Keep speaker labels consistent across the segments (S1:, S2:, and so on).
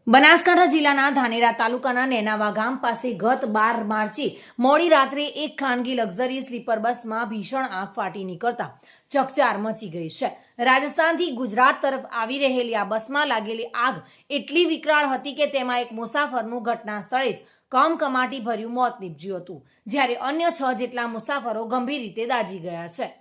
S1: બનાસકાંઠા જિલ્લાના ધાનેરા તાલુકાના નેનાવા ગામ પાસે ગત 12 માર્ચે મોડી રાત્રે એક ખાનગી લક્ઝરી સ્લીપર બસમાં ભીષણ આગ ફાટી નીકળતા ચકચાર મચી ગઈ છે। રાજસ્થાનથી ગુજરાત તરફ આવી રહેલી આ બસમાં લાગેલી આગ એટલી વિકરાળ હતી કે તેમાં એક મુસાફરનું ઘટના સ્થળે જ કમકમાટી ભર્યું મોત નીપજ્યું હતું, જ્યારે અન્ય 6 જેટલા મુસાફરો ગંભીર રીતે દાઝી ગયા છે।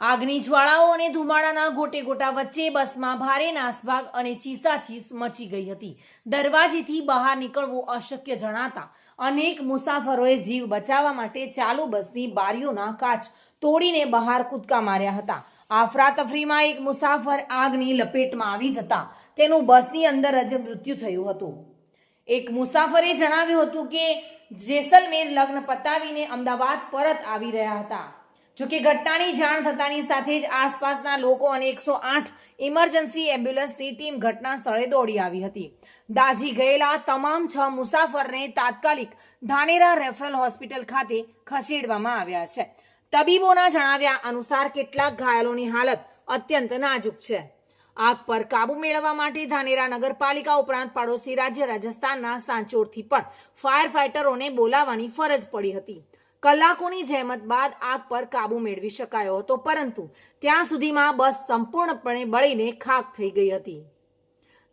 S1: આગની જ્વાળાઓ અને ધુમાડાના ગોટે ગોટા વચ્ચે બસમાં ભારે નાસભાગ અને ચીસાચીસ મચી ગઈ હતી। દરવાજેથી બહાર નીકળવું અશક્ય જણાતા અનેક મુસાફરોએ જીવ બચાવવા માટે ચાલુ બસની બારીઓના કાચ તોડીને બહાર કૂદકા માર્યા હતા। આફરાતફરીમાં એક મુસાફર આગની લપેટમાં આવી જતા તેનું બસની અંદર જ મૃત્યુ થયું હતું। એક મુસાફરે જણાવ્યું હતું કે જેસલમેર લગ્ન પતાવીને અમદાવાદ પરત આવી રહ્યા હતા। જોકે ઘટનાની જાણ થતાની સાથે જ આસપાસના લોકો અને 108 ઇમરજન્સી એમ્બ્યુલન્સની ટીમ ઘટના સ્થળે દોડી આવી હતી। દાઝી ગયેલા તમામ 6 મુસાફરને તાત્કાલિક ધાનેરા રેફરલ હોસ્પિટલ ખાતે ખસેડવામાં આવ્યા છે। તબીબોના જણાવ્યા અનુસાર કેટલાક ઘાયલોની હાલત અત્યંત નાજુક છે। આગ પર કાબુ મેળવવા માટે ધાનેરા નગરપાલિકા ઉપરાંત પાડોશી રાજ્ય રાજસ્થાનના સાંચોરથી પણ ફાયર ફાઇટરોને બોલાવવાની ફરજ પડી હતી। કલાકોની જહેમત બાદ આગ પર કાબુ મેળવી શકાયો હતો, પરંતુ ત્યાં સુધીમાં બસ સંપૂર્ણપણે બળીને ખાખ થઈ ગઈ હતી।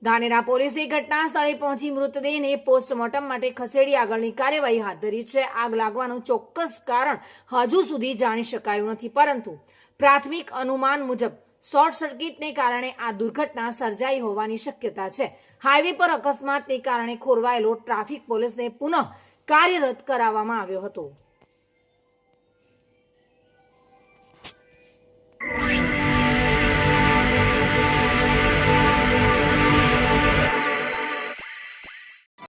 S1: ધાનેરા પોલીસે ઘટના સ્થળે પહોંચી મૃતદેહને પોસ્ટમોર્ટમ માટે ખસેડી આગળની કાર્યવાહી હાથ ધરી છે। આગ લાગવાનું ચોક્કસ કારણ હજુ સુધી જાણી શકાયું નથી, પરંતુ પ્રાથમિક અનુમાન મુજબ શોર્ટ સર્કિટને કારણે આ દુર્ઘટના સર્જાઈ હોવાની શક્યતા છે। હાઈવે પર અકસ્માતને કારણે ખોરવાયેલો ટ્રાફિક પોલીસને પુનઃ કાર્યરત કરાવવામાં આવ્યો હતો।